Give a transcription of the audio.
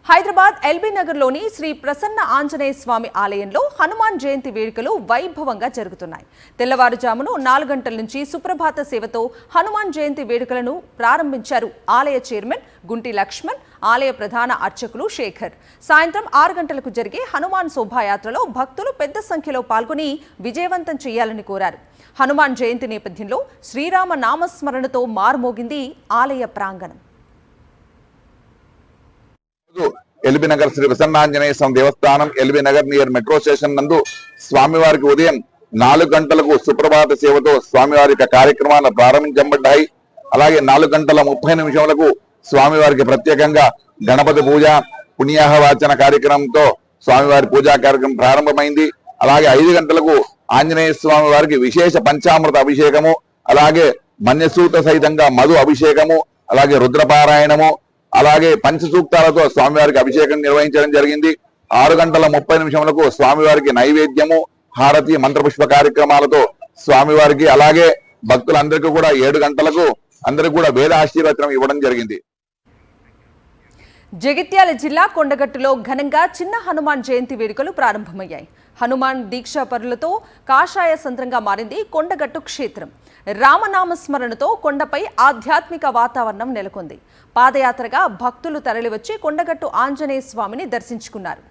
Hyderabad LB నగర్లోని శ్రీ ప్రసన్న ఆంజనేయ స్వామి ఆలయంలో హనుమాన్ జయంతి వేడుకలు వైభవంగా జరుగుతున్నాయి. తెల్లవారుజామున 4 గంటల నుంచి సుప్రభాత సేవతో హనుమాన్ జయంతి వేడుకలను ప్రారంభించారు ఆలయ చైర్మన్ గుంటి లక్ష్మణ్, ఆలయ ప్రధాన అర్చకులు శేఖర్. సాయంత్రం 6 గంటలకు జరిగే హనుమాన్ శోభాయాత్రలో భక్తులు పెద్ద సంఖ్యలో పాల్గొని విజయవంతం చేయాలని కోరారు. హనుమాన్ జయంతి నేపథ్యంలో శ్రీరామ నామస్మరణతో మారుమోగింది ఆలయ ప్రాంగణం. ఎల్బీ నగర్ శ్రీ ప్రసన్నాంజనేయ స్వామి దేవస్థానం LB Nagar near metro station నందు స్వామివారికి ఉదయం 4 గంటలకు సుప్రభాత సేవతో స్వామివారి కార్యక్రమాలు ప్రారంభించబడ్డాయి. అలాగే 4 గంటల 30 నిమిషాలకు స్వామివారికి ప్రత్యేకంగా గణపతి పూజ పుణ్యాహవాచన కార్యక్రమంతో స్వామివారి పూజా కార్యక్రమం ప్రారంభమైంది. అలాగే 5 గంటలకు ఆంజనేయ స్వామి వారికి విశేష పంచామృత అభిషేకము, అలాగే మన్యసూత సహితంగా మధు అభిషేకము, అలాగే రుద్రపారాయణము, అలాగే పంచసూక్తాలతో స్వామివారికి అభిషేకం నిర్వహించడం జరిగింది. 6 గంటల 30 నిమిషములకు స్వామివారికి నైవేద్యము, హారతి, మంత్రపుష్ప కార్యక్రమాలతో స్వామివారికి, అలాగే భక్తులందరికీ కూడా 7 గంటలకు అందరికీ కూడా వేద ఆశీర్వచనం ఇవ్వడం జరిగింది. జగిత్యాల జిల్లా కొండగట్టులో ఘనంగా చిన్న హనుమాన్ జయంతి వేడుకలు ప్రారంభమయ్యాయి. హనుమాన్ దీక్షా పరులతో కాషాయ సంద్రంగా మారింది కొండగట్టు క్షేత్రం. రామనామస్మరణతో కొండపై ఆధ్యాత్మిక వాతావరణం నెలకొంది. పాదయాత్రగా భక్తులు తరలివచ్చి కొండగట్టు ఆంజనేయ స్వామిని దర్శించుకున్నారు.